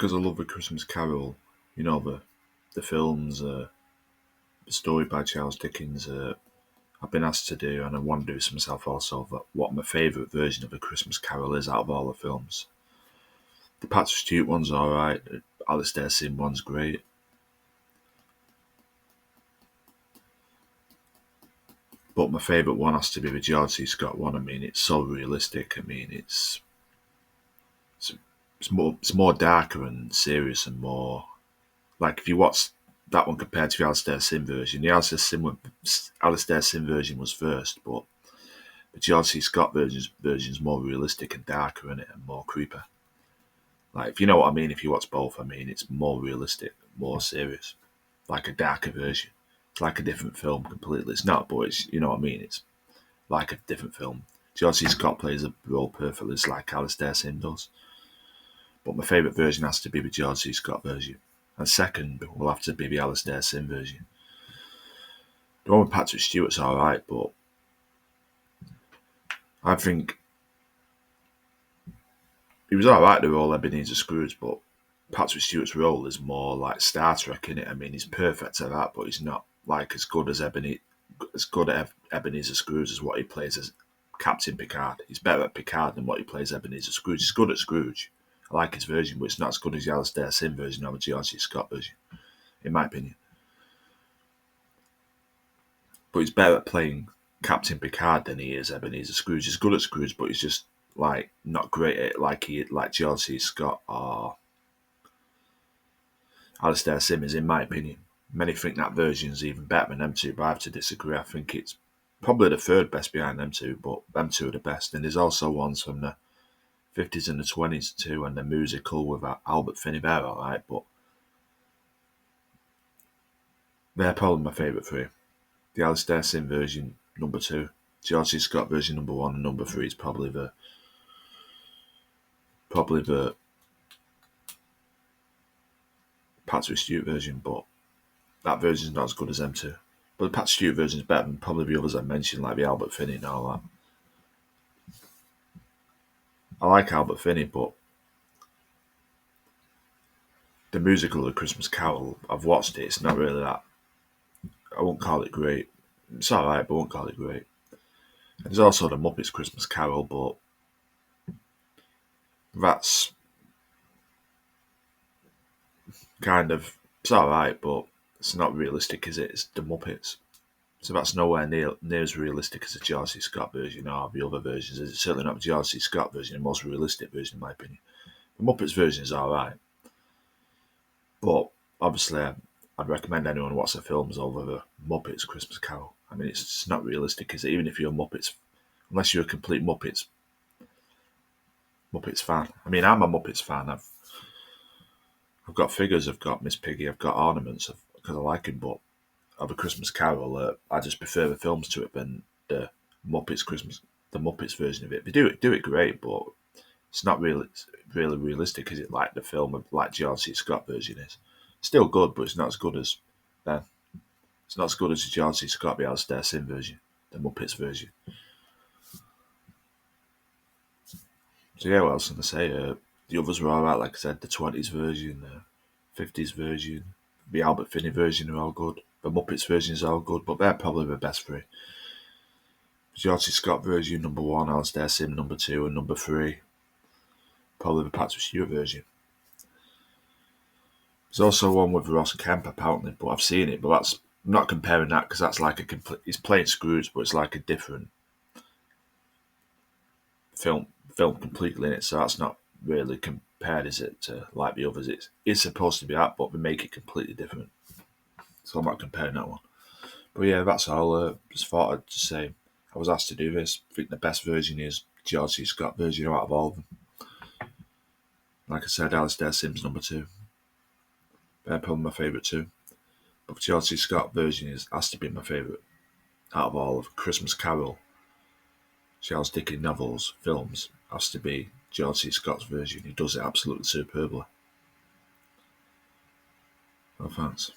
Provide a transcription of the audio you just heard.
because I love the Christmas Carol. You know the films, the story by Charles Dickens. I've been asked to do, and I want to do this myself also. But what my favourite version of a Christmas Carol is out of all the films. The Patrick Stewart one's alright. The Alistair Sim one's great. But my favourite one has to be the George C. Scott one. I mean, it's so realistic. I mean, it's it's more darker and serious and more like if you watch that one compared to the Alistair Sim version. The Alistair Sim version was first, but the George C. Scott version's more realistic and darker in it and more creeper. Like if you know what I mean, if you watch both, I mean it's more realistic, more serious, like a darker version. It's like a different film completely. It's not, but it's you know what I mean. It's like a different film. George C. Scott plays a role perfectly, it's like Alistair Sim does. But my favourite version has to be the George C. Scott version. And second will have to be the Alistair Sim version. The one with Patrick Stewart's alright, but I think he was alright the role Ebenezer Scrooge, but Patrick Stewart's role is more like Star Trek in it. I mean, he's perfect at that, but he's not like as good as Ebenezer Scrooge as what he plays as Captain Picard. He's better at Picard than what he plays Ebenezer Scrooge. He's good at Scrooge. I like his version, but it's not as good as the Alistair Sim version or the George C. Scott version, in my opinion. But he's better at playing Captain Picard than he is Ebenezer Scrooge. He's good at Scrooge, but he's just like not great at it like George C. Scott or Alistair Sim is, in my opinion. Many think that version's even better than them two, but I have to disagree. I think it's probably the third best behind them two, but them two are the best. And there's also ones from the 50s and the 20s too, and the musical with Albert Finney. They're alright, but they're probably my favourite three. The Alistair Sim version, number 2. George C. Scott version, number 1, and number 3 is probably the Patrick Stewart version, but that version's not as good as them two. But the Patrick Stewart version is better than probably the others I mentioned, like the Albert Finney and all that. I like Albert Finney, but the musical of Christmas Carol, I've watched it, it's not really that. I won't call it great. It's alright, but I won't call it great. There's also the Muppets Christmas Carol, but that's kind of, it's alright, but it's not realistic, is it? It's the Muppets. So that's nowhere near as realistic as the George C. Scott version or the other versions. It's certainly not the George C. Scott version, the most realistic version, in my opinion. The Muppets version is alright. But obviously, I'd recommend anyone watch the films over the Muppets Christmas Carol. I mean, it's just not realistic, is it? Even if you're a Muppets, unless you're a complete Muppets fan. I mean, I'm a Muppets fan. I've got figures, I've got Miss Piggy, I've got ornaments because I like him. But of a Christmas Carol, I just prefer the films to it than the Muppets version of it. They do it great, but it's not really realistic, is it? Like the film of like George C. Scott version is. Still good, but it's not as good as then. It's not as good as the George C. Scott the Alistair Sim version, the Muppets version. So yeah, what else can I say? The others were alright, like I said, the 20s version, the 50s version, the Albert Finney version are all good. The Muppets version is all good, but they're probably the best three. George C. Scott version, number 1, Alistair Sim, number 2, and number 3, probably the Patrick Stewart version. There's also one with Ross Kemp, apparently, but I've seen it, but I'm not comparing that because that's like a complete. He's playing Scrooge, but it's like a different film completely in it, so that's not really compared, is it, to like the others? It's supposed to be that, but we make it completely different. So I'm not comparing that one. But yeah, that's all. Just thought I'd just say I was asked to do this. I think the best version is George C. Scott version out of all of them. Like I said, Alistair Sims number 2. They're probably my favourite too. But the George C. Scott version has to be my favourite out of all of Christmas Carol, Charles Dickens novels, films, has to be George C. Scott's version. He does it absolutely superbly. No thanks.